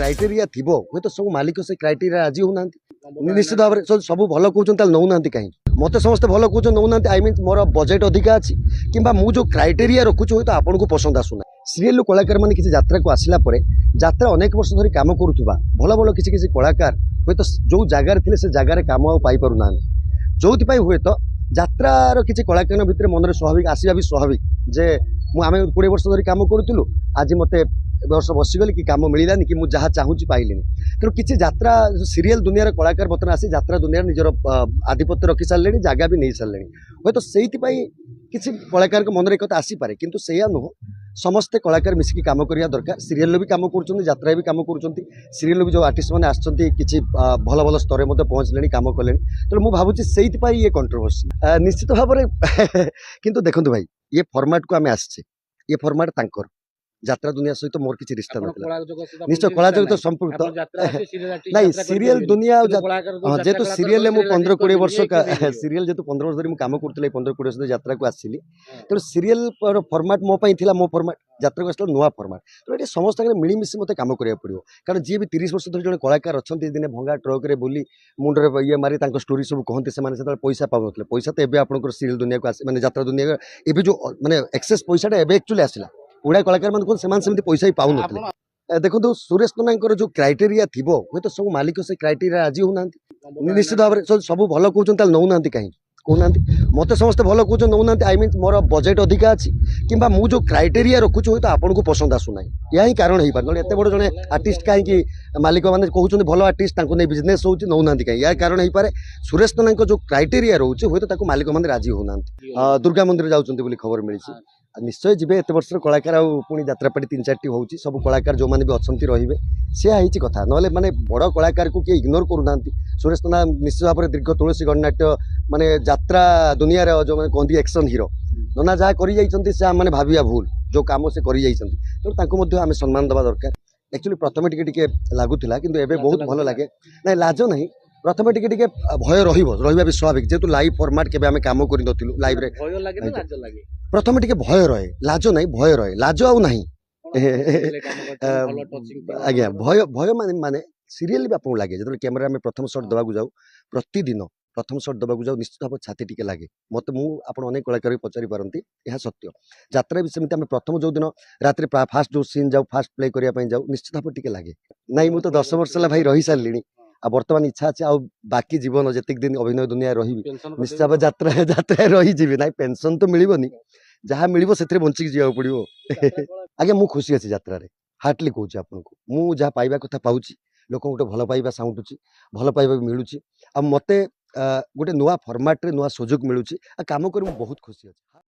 Criteria थिबो हुए तो सब मालिक से क्राइटेरिया राजी होना निश्चित भाव में सब भल कहते नौना कहीं मत समस्त भल कहते नौना आई मीन मोर बजेट अधिका अच्छी कि मुझे क्राइटेरिया रखुच्छे हुए तो आपन को पसंद आसुना सीरियल कलाकार मैंने किसी यात्रा को आसला यात्रा अनेक वर्ष धरी काम करुवा भल भल किसी कलाकार हुए तो जो जगार थे से जगार काम पाइपर ना जो हुए तो यात्रार किसी कलाकार भितर मन में स्वाभाविक आसवा भी स्वाभाविक जे आम 20 वर्ष धरी काम करूँ आज मत वर्ष बसीगली कि कम मिलानी कि मुझे चाहूँगी पाइलिनी तेणु किसी यात्रा सीरियल दुनिया कलाकार बर्तमान आसी यात्रा दुनिया निजर आधिपत्य रखी सारे जगह भी नहीं सारे हे तो से किसी कलाकार मन में एक आसीपे किंतु से नुह समस्ते कलाकार मिसिकी काम करने दरकार सीरियल भी काम कर भी काम कर सीरियल भी जो आर्टिस्ट मैंने आसछंती किसी भल भल स्तर में पहुँचले काम कले तेणु मुझे भावुँ से ये कंट्रोवर्सी निश्चित भाव में किंतु देखो भाई ये फॉर्मेट को आम आसचे ये फॉर्मेट तांकर यात्रा दुनिया सहित मोर किसी रिश्ता ना निश्चय कला जगत संपर्क नहीं सीरियल दुनिया जेहेतु सीरियल मु 15-20 वर्ष सीरियल जेहेतु 15 वर्ष धरी काम करूँ 15-20 वर्ष यात्रा को आसली तेणु सीरियल फॉर्मेट मो मो फॉर्मेट यात्रा को आसला नुआ फॉर्मेट तो ये समस्त मिलमिशी मत काम करा पड़ो कारण जी भी 30 वर्ष धरी जो कलाकार अच्छा दिन भंगा ट्रक रे बोली मुंडे ये मारी स्टोरी सब कहते से पैसा पाऊन पैसा तो एवं आप सीरियल दुनिया को मैंने यात्रा दुनिया एवं जो मैंने एक्सेस पैसा एक्चुअली आसला उड़ा कलाकार मान से पैसा ही पाऊन देखो सुरेश नना जो क्राइटेरिया थी हुए तो सब मालिक से क्राइटेरिया राजी होना निश्चित भाव में सब भल कहते नौना कहीं कहना मत समस्त भल कहते नौना आई मीन मोर बजेट अधिका अच्छी कि मुझे क्राइटेरिया रखुच्छे हुए तो आपन को पसंद आसुना या ही कारण हो पारे एत बड़ जड़े आर्टिस्ट कहीं मालिक मैंने कहते भल आर्टिस्ट नहीं बिजनेस हो नौना कहीं या कारण हो पारे सुरेश नना जो क्राइटेरिया रोचे हुए तो मालिक मैंने राजी होना दुर्गा मंदिर जाऊँच खबर मिली निश्चय जी एत वर्ष कलाकार पुणी यात्रापाटी 3-4 हो सब कलाकार जो मैंने भी अच्छा रे सी कथा ना माने बड़ कलाकार को किए इग्नोर करूना सुरेश नना निश्चित भाव में दीर्घ तुलसी गणनाट्य माने यात्रा दुनिया जो मैंने कहते एक्शन हिरो नना जहाँ कर मैंने भाविया भूल जो कम से कर आम सम्मान देवा दरकार एक्चुअली प्रथम टिके लगुला कि बहुत भल लगे ना लाज ना प्रथम टिके भय रहा भी स्वाभाविक जेहेतु लाइव फॉर्मेट के काम कर लाइव प्रथम टिके भय रहे लाज ना भय रहे लाज आउ ना आज्ञा भय भय माने सीरियल भी आपको लगे जो कैमेरा में प्रथम शॉट देवाक जाऊ प्रतिदिन प्रथम शॉट देवाक जाऊ निश्चित भाव छाती टिके लगे मत अनेक कलाकार पचारि पारती यह सत्य यात्रा भी सेमती आम प्रथम जो दिन रात फास्ट जो सीन जाऊ फास्ट प्ले करने जाऊ निश्चित भाव टिके लगे नाई मुझे तो 10 वर्ष है भाई रही सारे आ बर्तमान इच्छा अच्छे आ बाकी जीवन जितक दिन अभिनय दुनिया रही निश्चित भाव यात्रा यात्रा रही ना पेंशन तो मिलनी जहाँ मिल से बंचिक जा पड़ो आज्ञा मुझे खुशी अच्छी यात्रा हार्टली कहूँ आपको मुझे जहाँ पाइबा कथा पाँच लोक गोटे भल पाइबा साउंटुची भल पाइबा भी मिलूँ आ मत गोटे नुआ फॉर्मेट रे नुआ सुजोग मिलूँ आ काम कर बहुत खुशी अच्छी।